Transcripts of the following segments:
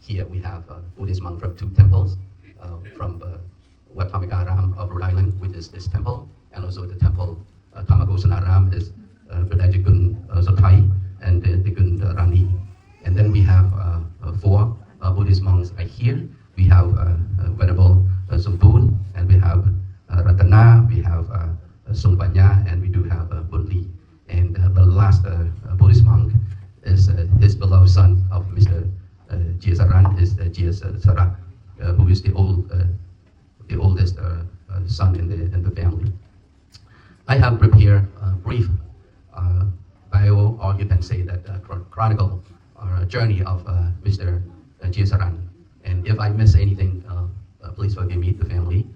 here we have Buddhist monk from two temples, from Wat Phamikaram of Rhode Island, which is this temple, and also the temple Thamagosanaram is Vedajikun Sothai and Dikun Rani. And then we have four Buddhist monks right here. We have Venerable Sumpun, and we have Ratana, we have Sumpanya, and we do have Bunli. And the last Buddhist monk is his beloved son of Mr. Jiesaran, is Jiesarak, who is the oldest son in the family. I have prepared a brief bio, or you can say that chronicle or journey of Mr. Jiesaran. And if I miss anything, please forgive me, the family.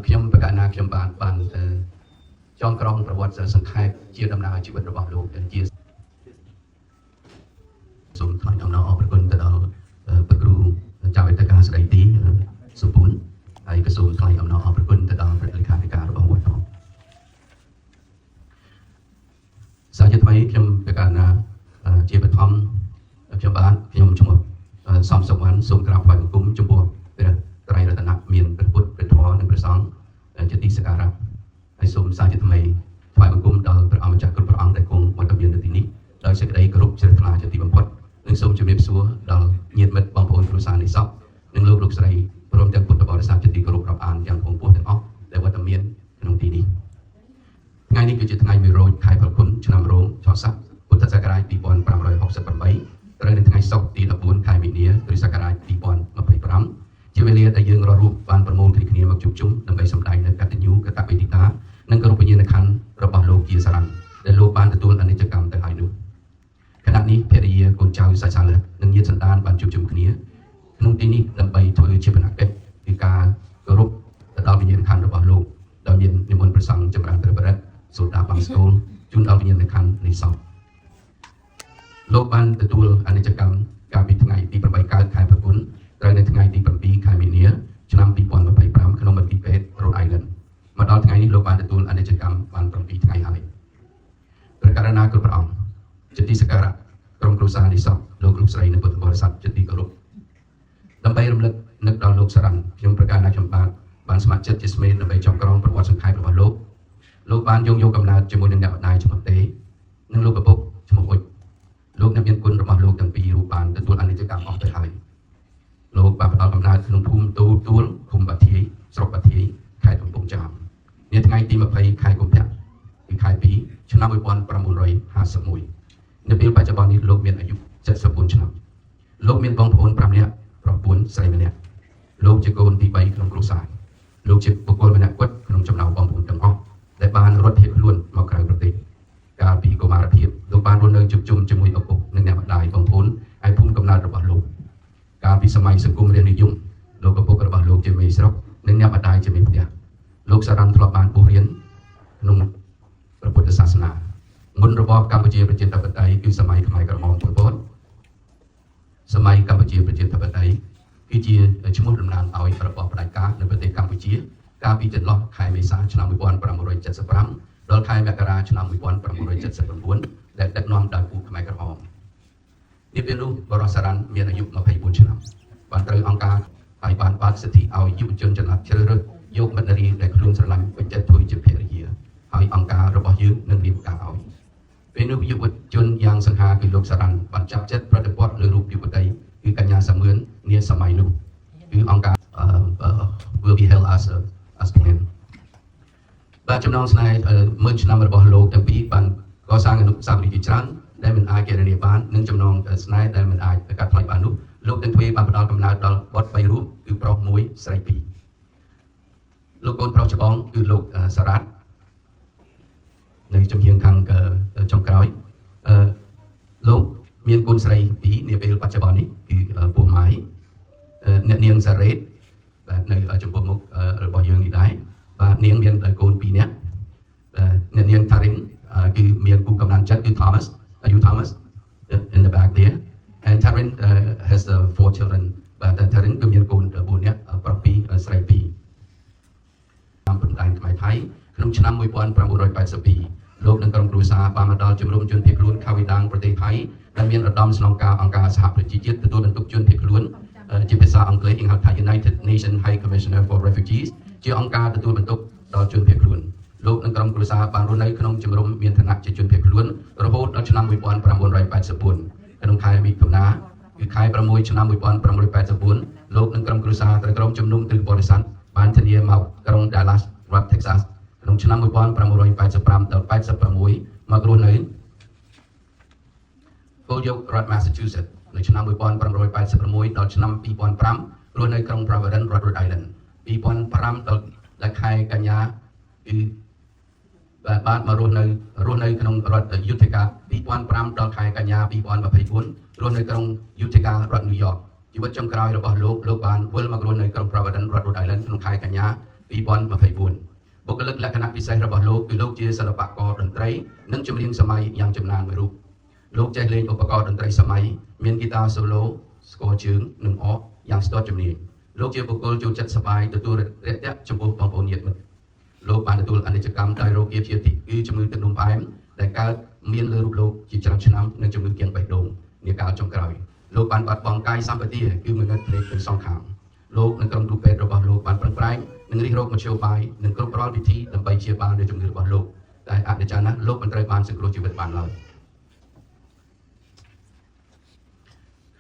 ខ្ញុំប្រកាសណាខ្ញុំបានចងក្រងប្រវត្តិសង្ខេបជាដំណើរជីវិតរបស់លោកជាសូមថ្លែងអំណរអរគុណទៅដល់ព្រះគ្រូចៅអធិការស្ដីទីសុភុនហើយក៏សូមថ្លែងអំណរអរគុណទៅដល់ព្រះលេខាធិការរបស់វត្តសាជាថ្មីខ្ញុំប្រកាសណាជាបឋមខ្ញុំឈ្មោះសំសុវណ្ណសូមក្រាបថ្វាយបង្គំចំពោះព្រះត្រៃរតនៈមានព្រះពុទ្ធព្រះធម៌និងព្រះសង្ឃជាទីសក្ការៈហើយសូមសាជាថ្មីថ្វាយបង្គំដល់ព្រះអម្ចាស់គ្រប់ព្រះអង្គដែលគង់វត្តមាននៅទីនេះដោយសេចក្តីគោរពជ្រះថ្លាជាទីបំផុតនិងសូមជម្រាបសួរដល់ញាតិមិត្តបងប្អូនគ្រួសារនៃសពនិងលោកស្រីព្រមទាំងពុទ្ធបរិស័ទជាទីគោរពរាប់អានយ៉ាងពងពោះទាំងអស់ដែលវត្តមានក្នុងទីនេះថ្ងៃនេះគឺជាថ្ងៃ100ខែផលគុណឆ្នាំរោងចស័កពុទ្ធសករាជ2568ត្រូវនៅថ្ងៃសុក្រទី14ខែមីនាគ្រិស្តសករាជ2025ជាវេលាដែលយើងរាល់រូបបានប្រមូលគ្នាមកជួបជុំដើម្បីសម្ដែងនូវកតញ្ញូកតវេទិកានិងគោរពវិញ្ញាណក្ខន្ធរបស់លោកជាសារ៉ាន់ដែលលោកបានទទួលអនិច្ចកម្មទៅហើយនោះខណៈនេះភរិយាកូនចៅសាច់សាលនិងញាតិសន្តានបានជួបជុំគ្នាក្នុងទីនេះដើម្បីធ្វើជាបណកិច្ចពីការគោរពទៅដល់វិញ្ញាណក្ខន្ធរបស់លោកដោយមាននិមន្តព្រះសង្ឃចម្រើនព្រះបរិត្តសូត្របាំងស្គលជូនដល់វិញ្ញាណក្ខន្ធនៃសពលោកបានទទួលអនិច្ចកម្មកាលពីថ្ងៃទី8កើតខែផល្គុនត្រូវនៅថ្ងៃទី7ខែមីនាឆ្នាំ2025ក្នុងមន្ទីរពេទ្យ Rhode Island មកដល់ថ្ងៃនេះលោកបានទទួលអនិច្ចកម្មបាន7ថ្ងៃហើយព្រះករុណាគ្រប់ព្រះអង្គជាទីសក្ការៈក្រុមគ្រួសារនៃសពលោកលោកស្រីនិងពុទ្ធបរិស័ទជាទីគោរពដើម្បីរំលឹកនឹកដល់លោកសារ៉ាន់ខ្ញុំប្រកាសថាខ្ញុំបានស្ម័គ្រចិត្តជាស្មេដើម្បីចងក្រងប្រវត្តិសង្ខេបរបស់លោកបានយកកំណើតជាមួយនឹងអ្នកម្ដាយឈ្មោះទេនិងលោកឪពុកឈ្មោះអ៊ុចលោកអ្នកមានគុណរបស់លោកទាំងពីររូបបានទទួលអនិច្ចកម្មអស់ទៅហើយលោកបានផ្ដល់កំណើតក្នុងភូមិទួលឃុំបាធាយស្រុកបាធាយខេត្តកំពង់ចាមនាថ្ងៃទី20ខែកុម្ភៈពីខែ2ឆ្នាំ1951នៅពេលបច្ចុប្បន្ននេះលោកមានអាយុ74ឆ្នាំលោកមានបងប្អូន5នាក់ប្រុស4ស្រីម្នាក់លោកជាកូនទី3ក្នុងគ្រួសារលោកជាបុគ្គលម្នាក់គត់ក្នុងចំណោមបងប្អូនទាំងអស់ដែលបានរត់ភៀសខ្លួនមកក្រៅប្រទេសកាលពីកុមារភាពលោកបានរស់នៅជួបជុំជាមួយឪពុកនិងអ្នកម្ដាយបងប្អូនឯភូមិកំណើតរបស់លោកកាលពីសម័យសង្គមរាស្ត្រនិយមលោកឪពុករបស់លោកជាមេស្រុកនិងអ្នកម្ដាយជាមេផ្ទះលោកសារ៉ាន់ធ្លាប់បានបួសរៀនក្នុងព្រះពុទ្ធសាសនាមុនរបបកម្ពុជាប្រជាធិបតេយ្យគឺសម័យខ្មែរក្រហមពលពតសម័យកម្ពុជាប្រជាធិបតេយ្យគឺជាឈ្មោះតំណាងឲ្យរបបផ្ដាច់ការនៅប្រទេសកម្ពុជាកាលពីចន្លោះខែមេសាឆ្នាំ1975ដល់ខែមករាឆ្នាំ1979ដែលដឹកនាំដោយពួកខ្មែរក្រហមនេះពេលនោះបរិសសារ៉ាន់មានអាយុ24ឆ្នាំបានត្រូវអង្គការហើយបានបើកសិទ្ធិឲ្យយុវជនចំណាត់ជ្រើសរើសយកបណ្ឌរាដែលខ្លួនស្រឡាញ់ពេញចិត្តធ្វើជាភរិយាហើយអង្គការរបស់យើងនឹងរៀបការឲ្យពេលនោះយុវជនយ៉ាងសង្ហាគឺលោកសារ៉ាន់បានចាប់ចិត្តប្រតិបត្តិលើរូបយុវតីគឺកញ្ញាសាមឿននាសម័យនោះគឺអង្គការ will be held as planned បាទចំណងស្នេហ៍មើលឆ្នាំរបស់លោកទាំងពីរបានកសាងអនុស្សាវរីយ៍ជាច្រើនដែលមិនអាចគណនាបាននឹងចំណងស្នេហ៍ដែលមិនអាចកាត់ថ្លៃបាននោះលោកទាំងពីរបានផ្ដល់កំណើតដល់បុត្រ3រូបគឺប្រុស1ស្រី2លោកកូនប្រុសច្បងគឺលោកសារ៉ាត់នៅចំហៀងខាងចុងក្រោយលោកមានកូនស្រី2នាពេលបច្ចុប្បន្ននេះគឺពោះម៉ាយអ្នកនាងសារ៉េតបាទនៅចំពោះមុខរបស់យើងនេះដែរបាទនាងមានកូន2នាក់អ្នកនាងថារិនគឺមានពូកំណានចិត្តគឺ Thomas in the back there and Tarin has 4 children បាទ Tarin គឺមាន កូន4នាក់ប្រុស2ស្រី2តាមបណ្ដាញខ្មែរថៃក្នុងឆ្នាំ1982លោកនិងក្រុមគ្រួសារបានមកដល់ជំរំជនភៀសខ្លួនខាវីដាងប្រទេសថៃដែលមានឧត្តមស្នងការអង្គការសហប្រជាជាតិទទួលបន្ទុកជនភៀសខ្លួន ជាភាសាអង់គ្លេសគេហៅថា United Nations High Commissioner for Refugees ជាអង្គការទទួលបន្ទុកដល់ជនភៀសខ្លួនលោកនិងក្រុមគ្រួសារបានរស់នៅក្នុងជំរំមានឋានៈជាជនភៀសខ្លួនរហូតដល់ឆ្នាំ1984ក្នុងខែមិថុនាគឺខែ6ឆ្នាំ1984លោកនិងក្រុមគ្រួសារត្រូវក្រុមជំនុំគ្រឹះបរិស័ទបានធានាមកក្រុង Dallas រដ្ឋ Texas ក្នុងឆ្នាំ1985ដល់86មករស់នៅHolyoke រដ្ឋ Massachusetts នៅឆ្នាំ1986ដល់ឆ្នាំ2005រស់នៅក្រុង Providence រដ្ឋ Rhode Island 2005ដល់ខែកញ្ញាគឺបានមករស់នៅក្នុងរដ្ឋ Utica 2005ដល់ខែកញ្ញា2024រស់នៅក្រុង Utica រដ្ឋ New York ជីវិតចុងក្រោយរបស់លោកបានវិលមករស់នៅក្រុង Providence រដ្ឋ Rhode Island ក្នុងខែកញ្ញា2024បុគ្គលិកលក្ខណៈពិសេសរបស់លោកគឺលោកជាសិល្បករតន្ត្រីនិងចម្រៀងសម័យយ៉ាងចំណានមួយរូបលោកចេះលេងឧបករណ៍តន្ត្រីសម័យមានហ្គីតា solo ស្គរជើងនិងអកយ៉ាងស្ទាត់ជំនាញលោកជាបុគ្គលចូលចិត្តសប្បាយទទួលរាក់ទាក់ចំពោះបងប្អូនញាតិមិត្តលោកបានទទួលអនិច្ចកម្មដោយរោគគាភៀតិគឺជំងឺទឹកនោមផ្អែមដែលកើតមានលើរូបលោកជាច្រើនឆ្នាំនិងជំងឺគាំងបេះដូងនាកាលចុងក្រោយលោកបានបាត់បង់កាយសម្បទាគឺមួយងឹតភ្នែកទាំងសងខាងលោកនិងក្រុមគ្រូពេទ្យរបស់លោកបានប្រឹងប្រែងនិងរិះរោចមធ្យោបាយនិងគ្រប់រាល់វិធីដើម្បីព្យាបាលនូវជំងឺរបស់លោកតែអនិច្ចំណាស់លោកមិនត្រូវបានសង្គ្រោះជីវិតបានឡើយ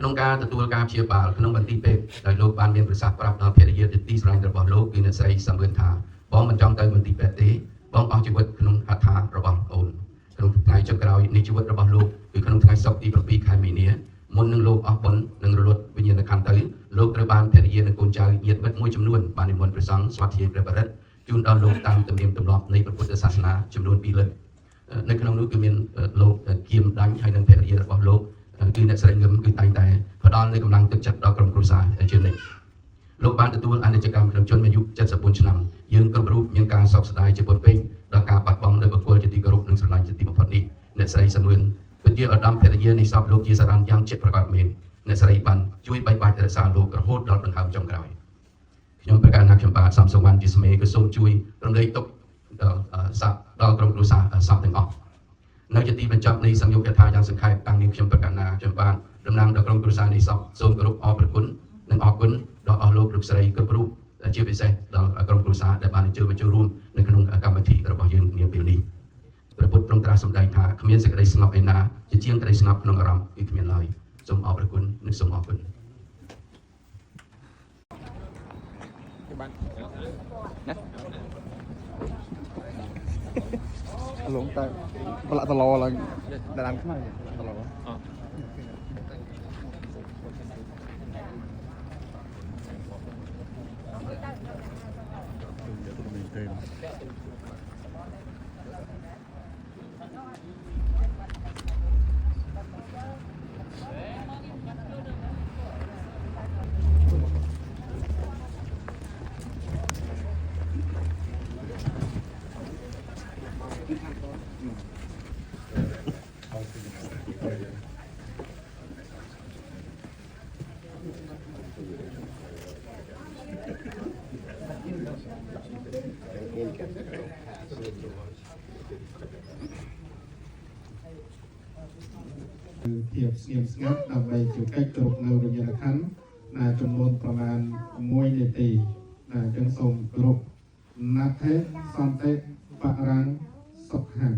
ក្នុងការទទួលការព្យាបាលក្នុងបន្ទីពេទ្យដោយលោកបានមានប្រសាសន៍ប្រាប់ដល់ភរិយាទីស្រឡាញ់របស់លោកគឺអ្នកស្រីសំឿនថាបងមិនចង់ទៅបន្ទីពេទ្យទេបងអស់ជីវិតក្នុងហត្ថរបស់អូនក្នុងថ្ងៃចុងក្រោយនៃជីវិតរបស់លោកគឺក្នុងថ្ងៃសុក្រទី7ខែមីនាមុននឹងលោកអស់បុណ្យនិងរលត់វិញ្ញាណក្ខន្ធទៅលោកត្រូវបានភរិយានិងកូនចៅញាតិមិត្តមួយចំនួនបាននិមន្តព្រះសង្ឃស្វាធ្យាយព្រះបរិត្តជូនដល់លោកតាមទំនៀមទម្លាប់នៃព្រះពុទ្ធសាសនាចំនួន2លើកនៅក្នុងនោះគឺមានលោកគៀមដាញ់ហើយនិងភរិយារបស់លោកគឺអ្នកស្រីងឹមគឺតែងតែផ្ដល់នូវកម្លាំងទឹកចិត្តដល់ក្រុមគ្រួសារជានិច្ចលោកបានទទួលអនិច្ចកម្មក្នុងជនមានអាយុ74ឆ្នាំយើងគ្រប់រូបមានការសោកស្ដាយជាពន់ពេកដល់ការបាត់បង់នូវបុគ្គលជាទីគោរពនិងស្រឡាញ់ជាទីបំផុតនេះអ្នកស្រីសំឿនពិតជាឧត្តមភរិយានៃសពលោកជាសារ៉ាន់យ៉ាងចិត្តប្រកបមែនអ្នកស្រីបានជួយបែកបាច់រក្សាលោករហូតដល់ដង្ហើមចុងក្រោយខ្ញុំប្រកាសថាខ្ញុំបាទសំសុវណ្ណជាស្មេក៏សូមជួយរំលែកទុក្ខដល់ក្រុមគ្រួសារសពទាំងអស់នៅជាទីបញ្ចប់នៃសង្យុគថាយ៉ាងសង្ខេបតាំងនេះខ្ញុំប្រកាសថាខ្ញុំបានតំណាងដល់ក្រុមគ្រួសារនៃសពសូមគោរពអរគុណនិងអរគុណដល់អស់លោកលោកស្រីគ្រប់រូបជាពិសេសដល់ក្រុមគ្រួសារដែលបានអញ្ជើញមកចូលរួមនៅក្នុងកម្មវិធីរបស់យើងនាពេលនេះព្រះពុទ្ធទ្រង់ត្រាស់សម្ដែងថាគ្មានសេចក្តីស្ងប់ឯណាជាជាងក្តីស្ងប់ក្នុងអារម្មណ៍គឺគ្មានឡើយសូមអរគុណនិងសូមអរគុណឡងតែប្រឡាក់តឡឡើងដានខ្មៅតឡភាពស្ងៀមស្ងាត់ដើម្បីជួយកិច្ចគ្រប់នៅវិញ្ញាណក្ខន្ធចំនួនប្រមាណ1នាទីចឹងសូមគោរពណាថេសន្តិបរាំងសុខហាំ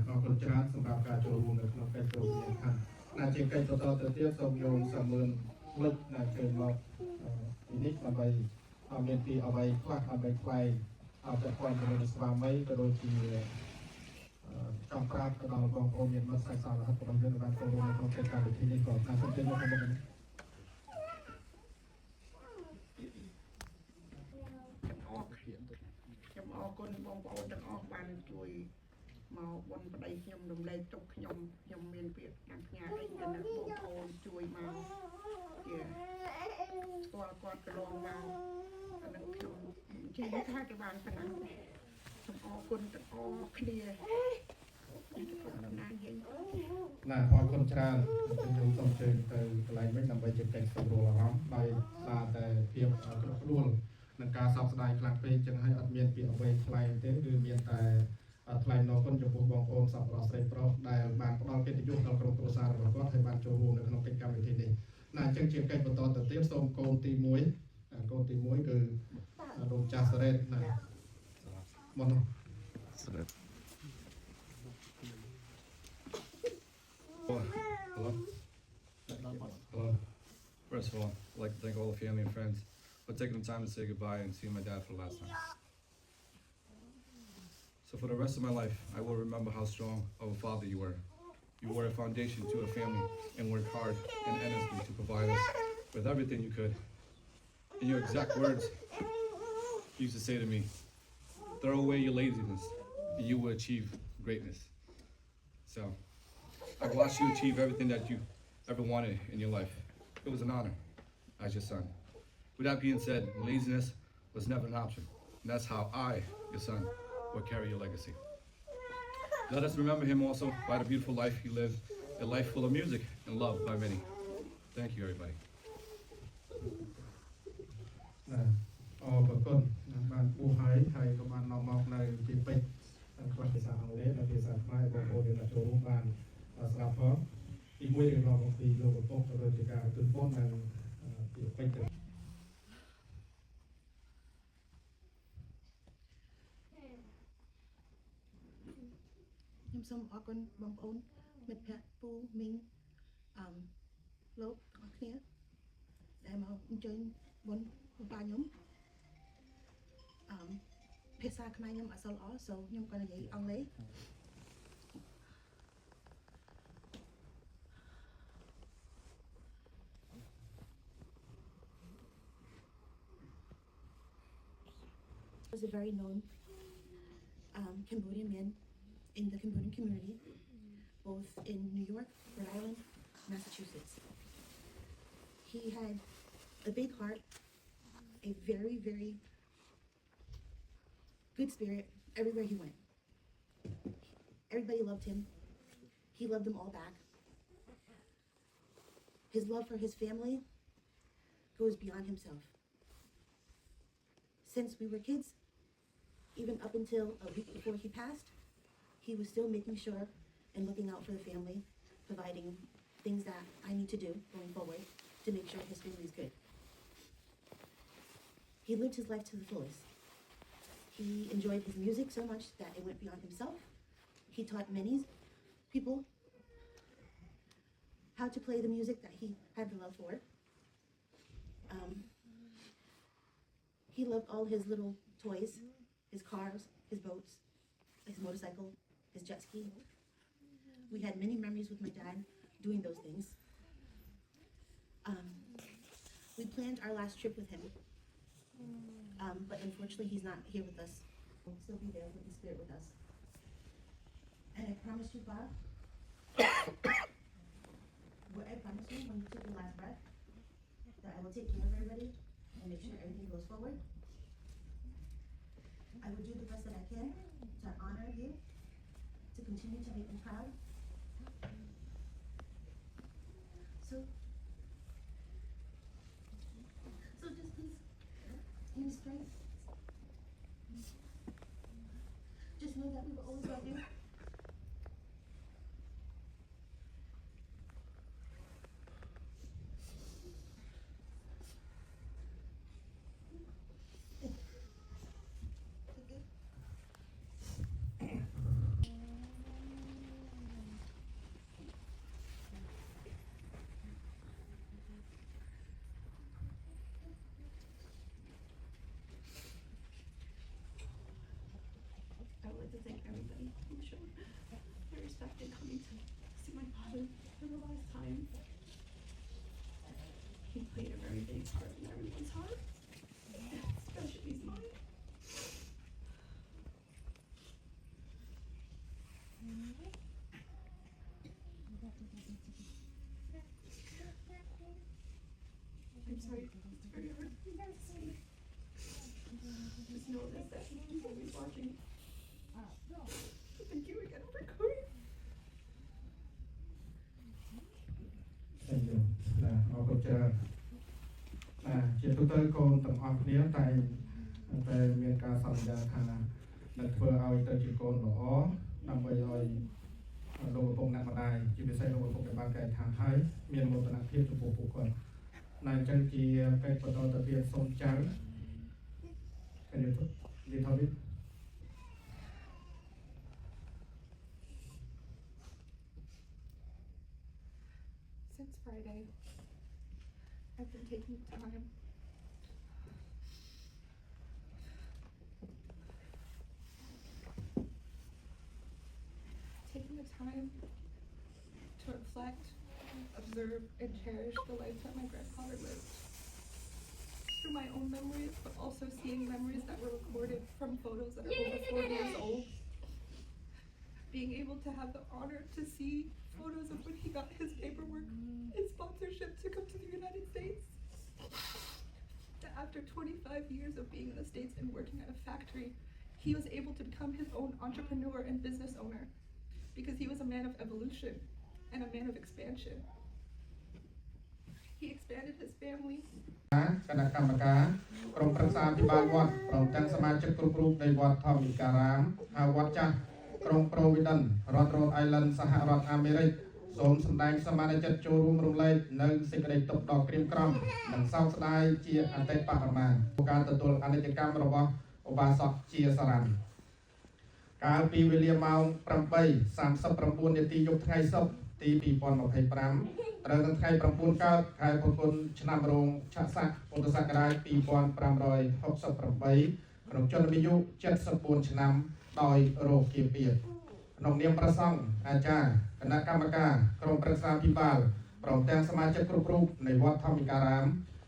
អរគុណច្រើនសម្រាប់ការចូលរួមនៅក្នុងកិច្ចប្រជុំនេះខាងជាកិច្ចបន្តទៅទៀតសូមយកសំលឿនលើកជើងមកនេះដើម្បីឲ្យមានពីអ្វីខ្លះដើម្បីខ្វែងឲ្យតែព័ន្ធជាមួយស្វាមីក៏ដូចជាចង់ប្រាប់ទៅដល់បងប្អូនញាតិមិត្តសាច់សារហិតរបស់យើងបានចូលរួមនៅក្នុងកិច្ចការពិធីនេះក៏តាមសូមជឿមកខាងមុខនេះខ្ញុំអរគុណបងប្អូនទាំងអស់បានជួយមកបនប្តីខ្ញុំរំលែកទុកខ្ញុំមានពាក្យតាមផ្ញើអីទៅនឹងបងប្អូនជួយមកជាស្គាល់គាត់កន្លងមកអានឹងខ្ញុំនិយាយថាគេបានប៉ុណ្ណឹងដែរសូមអរគុណទាំងអស់គ្នា ណាយើង ណាអរគុណច្រើនខ្ញុំសូមជើញទៅកន្លែងវិញដើម្បីជែកកិច្ចសម្រួលអារម្មណ៍ដោយសារតែភាពគ្រោះក្ដួលនឹងការសោកស្ដាយខ្លាំងពេកចឹងហើយអត់មានពាក្យអ្វីថ្លែងទេគឺមានតែថ្លែងអរគុណចំពោះបងប្អូនសប្បុរសស្រីប្រុសដែលបានផ្ដល់កិត្តិយសដល់ក្រុមគ្រួសាររបស់គាត់ហើយបានចូលរួមនៅក្នុងកិច្ចកម្មវិធីនេះណាអញ្ចឹងជាកិច្ចបន្តទៅទៀតសូមកូនទី1កូនទី1គឺលោកចាស់សារ៉េតណាមកនោះ Hello. Hello. First of all, I'd like to thank all the family and friends for taking the time to say goodbye and see my dad for the last time. So for the rest of my life, I will remember how strong of a father you were. You were a foundation to a family and worked hard and endlessly to provide us with everything you could. In your exact words, you used to say to me, throw away your laziness and you will achieve greatness. So I've watched you achieve everything that you ever wanted in your life. It was an honor as your son. With that being said, laziness was never an option. And that's how I, your son, will carry your legacy. Let us remember him also by the beautiful life he lived, a life full of music and loved by many. Thank you, everybody. ណាអរគុណណាបានពូហើយក៏បាននាំមកនៅទីពេជ្រខ្លះភាសាអង់គ្លេសនិងភាសាខ្មែរបងប្អូនដែលចូលរួមបានស្ដាប់ផងទី1រៀបរាប់អំពីលោកឪពុកឬជាការទូនពននិងទីពេជ្រទៅ ខ្ញុំសូមអរគុណបងប្អូនមិត្តភ័ក្តិពូមីងលោកទាំងអស់គ្នាដែលមកអញ្ជើញបុណ្យរបស់ខ្ញុំភាសាខ្មែរខ្ញុំអត់សូវល្អ so ខ្ញុំក៏និយាយអង់គ្លេស was a very known Cambodian man in the Cambodian community, both in New York, Rhode Island, Massachusetts. He had a big heart, a very, very good spirit everywhere he went. Everybody loved him. He loved them all back. His love for his family goes beyond himself. Since we were kids, even up until a week before he passed, he was still making sure and looking out for the family, providing things that I need to do going forward to make sure his family is good. He lived his life to the fullest. He enjoyed his music so much that it went beyond himself. He taught many people how to play the music that he had the love for. He loved all his little toys, his cars, his boats, his motorcycle, his jet ski. We had many memories with my dad doing those things. We planned our last trip with him, but unfortunately he's not here with us. He'll still be there with the spirit with us. And I promised you, Bob, what I promised you when you took your last breath, that I will take care of everybody and make sure everything goes forward. I will do the best that I can to honor you, to continue to make me proud. So just please, give me strength. Just know that we will always love you. I would like to thank everybody who showed their respect in coming to see my father for the last time. He played a very big part in everyone's heart, especially mine. I'm sorry, it's very hard for me to say. Just know this, that he's always watching. Thank you again for coming. ទូទៅកូនទាំងអស់គ្នាតែមានការសន្យាថានឹងធ្វើឲ្យទៅជាកូនល្អដើម្បីឲ្យលោកឪពុកអ្នកម្ដាយជាពិសេសលោកឪពុកដែលបានកែឋានហើយមានមោទនភាពចំពោះពួកគាត់នៅអញ្ចឹងជាកិច្ចបន្តទៅទៀតសូមចៅគេនិយាយថាវា Since Friday, I've been taking time to reflect, observe, and cherish the life that my grandfather lived. Through my own memories, but also seeing memories that were recorded from photos that are over 4 years old. Being able to have the honor to see photos of when he got his paperwork and sponsorship to come to the United States. That after 25 years of being in the States and working at a factory, he was able to become his own entrepreneur and business owner because he was a man of evolution and a man of expansion. He expanded his family. គណៈកម្មការក្រុមប្រឹក្សាអភិបាលវត្តព្រមទាំងសមាជិកគ្រប់រូបនៃវត្តធម្មវិការាមហៅវត្តចាស់ក្រុង Providence រដ្ឋ Rhode Island សហរដ្ឋអាមេរិកសូមសម្ដែងសមានចិត្តចូលរួមរំលែកនៅសេចក្តីទុក្ខដ៏ក្រៀមក្រំនិងសោកស្ដាយជាអតីតបរមាការទទួលអនិច្ចកម្មរបស់ឧបាសកជាសារ៉ាន់កាលពីវេលាម៉ោង 8:39 នាទីយប់ថ្ងៃសុក្រទី 2025 ត្រូវនៅថ្ងៃ 9 កើតខែផល្គុនឆ្នាំរោងឆស័កពុទ្ធសករាជ 2568 ក្នុងជនអាយុ 74 ឆ្នាំដោយរោគគាពៀតក្នុងនាមព្រះសង្ឃអាចារ្យគណៈកម្មការក្រុមប្រឹក្សាអភិបាលព្រមទាំងសមាជិកគ្រប់រូបនៃវត្តធម្មវិការាម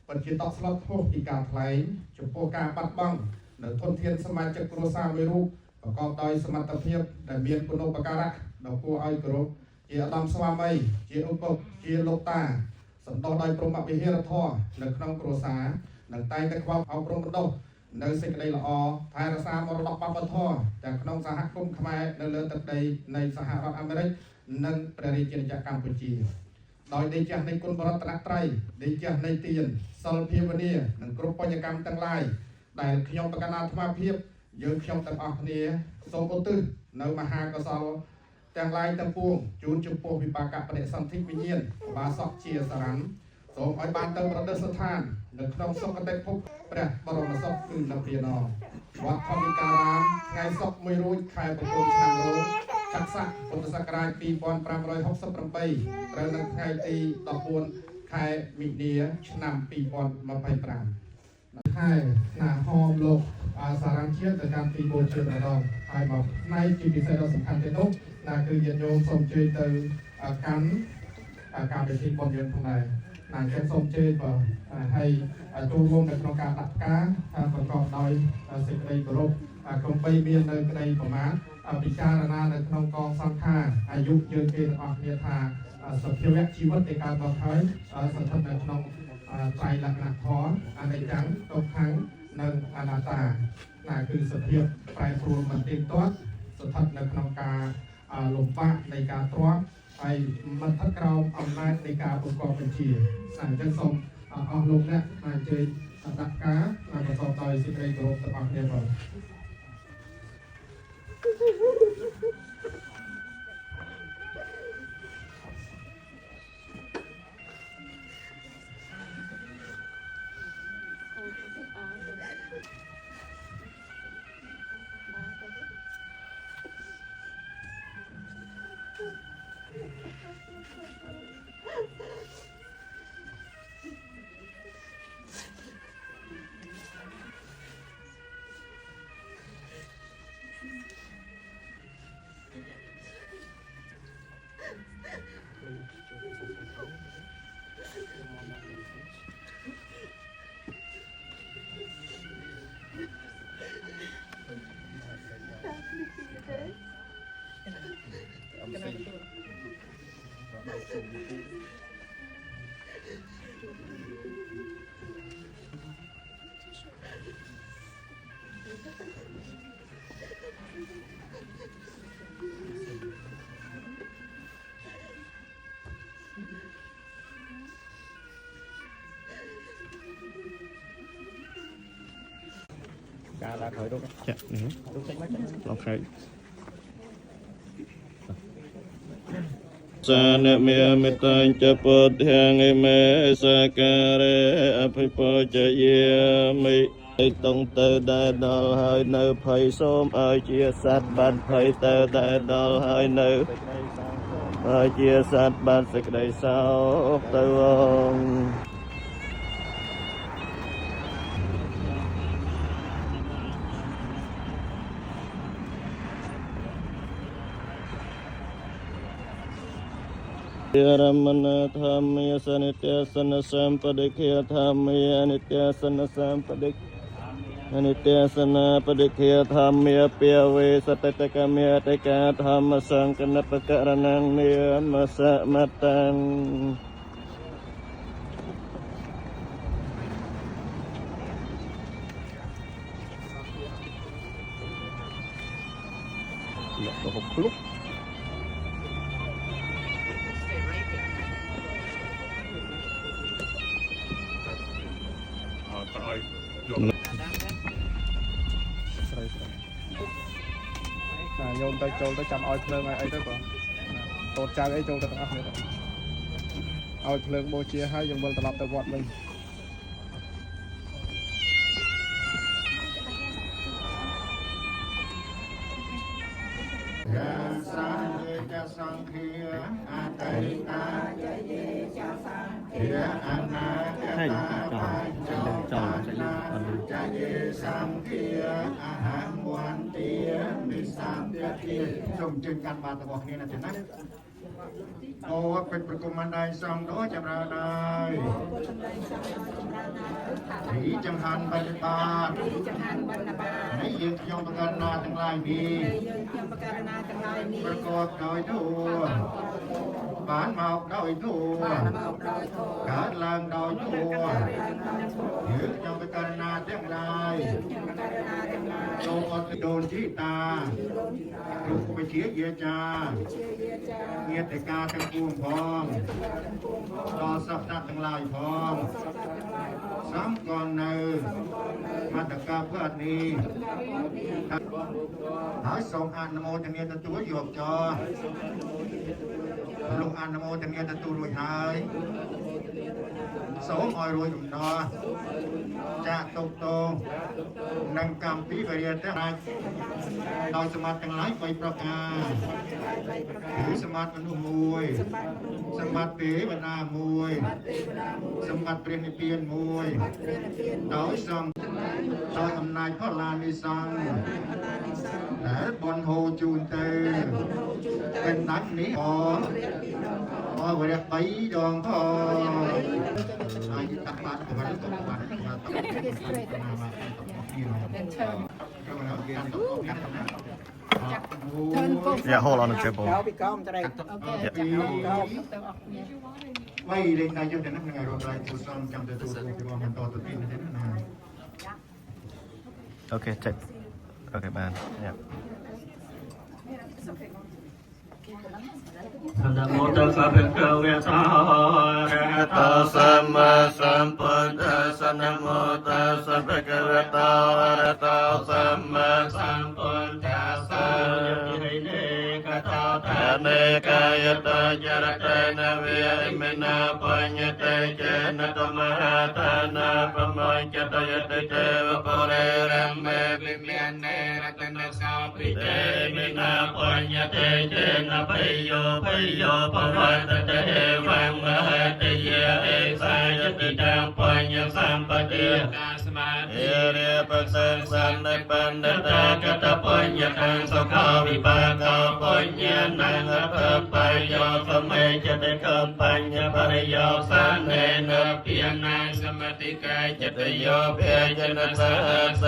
ពិតជាតក់ស្លុតហួសពីការថ្លែងចំពោះការបាត់បង់នៅធនធានសមាជិកគ្រួសារមួយរូបប្រកបដោយសមត្ថភាពដែលមានគុណូបការៈដ៏គួរឲ្យគោរពជាឧត្តមស្វាមីជាឧបជាលោកតាសន្តោសដោយព្រមវិហារធម៌នៅក្នុងគ្រួសារនិងតែងតែខ្វល់អប់រំបណ្ដុះនៅសេចក្តីល្អថែរក្សាមរតកវប្បធម៌ទាំងក្នុងសហគមន៍ខ្មែរនៅលើទឹកដីនៃសហរដ្ឋអាមេរិកនិងព្រះរាជាណាចក្រកម្ពុជាដោយដេជះនៃគុណបរតនត្រ័យដេជះនៃទានសិលភាវនានិងគ្រប់បញ្ញកម្មទាំងឡាយដែលខ្ញុំប្រកាសអាត្មាភាពយើងខ្ញុំទាំងអស់គ្នាសូមឧទ្ទិសនៅមហាកុសលទាំងឡាយទាំងពួងជូនចំពោះវិបាកបរិសន្ធិវិញ្ញាណឧបាសកជាសារ៉ាន់សូមឲ្យបានទៅប្រតិស្ថាននៅក្នុងសុគតិភពព្រះបរមសុខគឺនិព្វានវត្តធម្មវិការាមថ្ងៃសុក្រ1រោចខែប្រគំឆ្នាំរោងឆស័កពុទ្ធសករាជ 2568 ត្រូវនៅថ្ងៃទី 14 ខែមិនិនាឆ្នាំ 2025 ខែណាហមលោកសារ៉ាន់ជាតិទៅកាន់ទីបូជាម្ដងហើយមកផ្នែកជាពិសេសដ៏សំខាន់ទៀតនោះណាគឺញាតិញោមសូមជួយទៅកាន់កម្មវិធីបុណ្យយើងផងដែរណាចឹងសូមជើញបើហើយចូលរួមនៅក្នុងការដាក់ផ្កាប្រកបដោយសេចក្តីគោរពកុំបីមាននៅក្តីប្រមាថពិចារណានៅក្នុងកងសង្ខារអាយុយើងគេទាំងអស់គ្នាថាសភាវៈជីវិតដែលកើតមកហើយស្ថិតនៅក្នុងត្រៃលក្ខណៈធម៌អនិច្ចំទុក្ខំនិងអនត្តាណាគឺសភាពប្រែប្រួលមិនទៀងទាត់ស្ថិតនៅក្នុងការលំបាកនៃការទ្រាំហើយមិនស្ថិតក្រោមអំណាចនៃការបង្កប់បញ្ជាអញ្ចឹងសូមអស់លោកអ្នកអញ្ជើញដាក់ការប្រកបដោយសេចក្តីគោរពទាំងអស់គ្នាបង Cả là khởi đúng không? Ok. Sa na mi mi tan cha po thiang me sa ca re a phi po cha ye mi tông từ đại đạo hơi nơi phơi xóm ở chia sát ban phơi từ đại đạo hơi nơi ở chia sát ban sự đại sao từ ông Ramana Thamya Sanitya Sana Sampadikya Thamya Anitya Sana Sampadik Anitya Sana Padikya Thamya Piyawe Satatakamya Tika Thamma Sankana Pakaranang Niyamasa Matang Lúc nhôm tay trâu tới chăm oi phơi ấy đó còn tột trang ấy trâu tới tận áp nữa oi phơi bô chia hai dùng vân tập tập vọt mình Dùng chân căn bà tập bọc này là thế này. Ô,เป็นประกุมันได้สองโดจำเราได้ผีจังหันบรรดาให้ยืนยงประการนาทั้งหลายมีประกอบโดยตัวบ้านเมาโดยตัวการลางโดยตัวยืนยงประการนาทั้งหลายโดนโดนที่ตาถูกไปเชียเยียจาเงียแต่กาทั้งปวงพร้อมต่อสัพพะทั้งหลายพร้อมซ้ำก่อนเนินมาตะกาเพื่อนนี้หายส่งอานโมตังเนียตตัวหยกจอลงอานโมตังเนียตตัวรวยหายสองออยรวยดุนอจะตกตรงนังกรรมปีไปเรียนแต่ไรโดยสมัติทั้งหลายไปประกาศถือสมัติมนุษย์มวยสมัติเป๋บรรดามวยสมัติเปลี่ยนเปลี่ยนมวยโดยส่งโดยอำนาจพ่อลานิสังแต่บอลโฮจูนเตเป็นนักนี้พอเวลาไปดองพออายุตักบาตรของมันตกบาตรของมันตกYeah, hold on a triple. ไว้เล่นนายกแต่นักงานรถไฟทุกซ้อมจำแต่ตัวตัวมันต่อตัวตีนนั่นนะ Okay, check. Okay, man. Yeah. นะโมตัสสะภะคะวะโตอะระหะโตสัมมาสัมพุทธัสสะนะโมตัสสะภะคะวะโตอะระหะโตสัมมาสัมพุทธัสสะยะติเนกะตาตะเนกายตะจรตะนะเวอิมินาปัญญเตเจนะตมหาตานะปะมัญจตยตเตวะปุเรรัมเมวิเมียนเนรัตนะสาปิเตมินาปัญญเตเจนะปโยปโยปวัตตะเอวังมหาตเยเอสายติตังปัญญสัมปติกาสมาเอเรปัสสังสันติปันตะกตปัญญตังสุขาวิปากาปัญญานังอัปปะโยสมัยจติกปัญญปริโยสันเนนะเพียนังสมติกายจติโยเพียจนะสหัสเส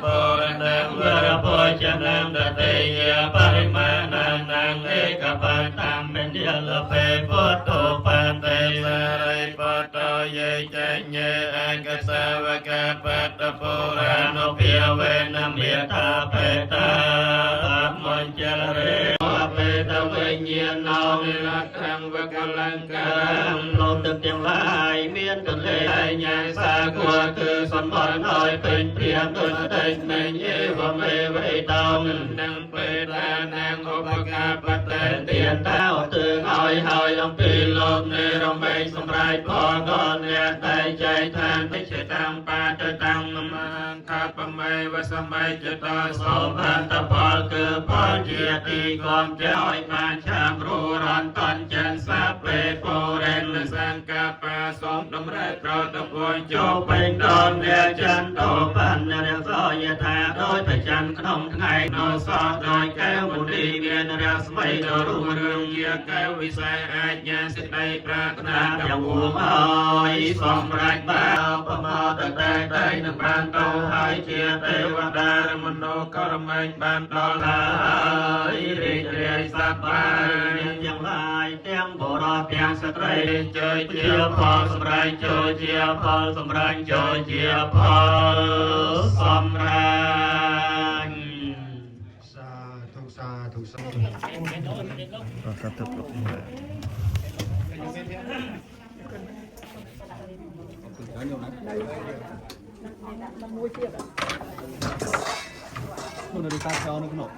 ปรนังวรโภชนังตติยปริมาณังนังเอกปัตตังเป็นเดียลเปพุทโธปันเตสริปัตโตเยจัญเยอังกสาวกปัตตปุรานุเพียเวนะเมตาเปตามัญจเรเปตเวญญาณาวิรัตังวะกลังกังโลกทั้งหลายเมียนกันเลยญาสากว สมบัติน้อยเป็นเพียงโดยได้ในเย่ว่าไม่ไว้ดาวนังเปิดแลนางอุปการปัตเตเตียนเท้าตึงอ้อยหอยลงปีลมในรมไม่สำรายพอก่อนเนี่ยได้ใจทานไม่ใช่ตังปาจะตังมังคาปะไม่ว่าสมัยจะต่อสมพันตพอคือพอเกียรติกอมเจ้าอยมาชามรูร้อนตอนจันทร์สาเปรตโปเรนสังกาปาสมดมเรศเราตะพวนโจเป็นดอนเดียจันโตปันเรียกซอยธาโดยพระจันทร์ขนมไงโนซอโดยแก้วบุรีเวียนเรียสมัยโดรุ่งเรืองเยียแก้ววิสัยอาญาสิได้ปรารถนาอย่างหัวอ้อยสมรักบ่าวประมาตแต่ได้นบานโตหายเชียเทวดามโนกรมัยบานดอลายริเรียสับไปยังลายเตียงโบราณเตียงสตรีเจอเจียพอสมรายเจอเจียพอสมรายเจอเจียพอสมรายสาธุสาธุสาธุ Nó đi ta cho nó nổ.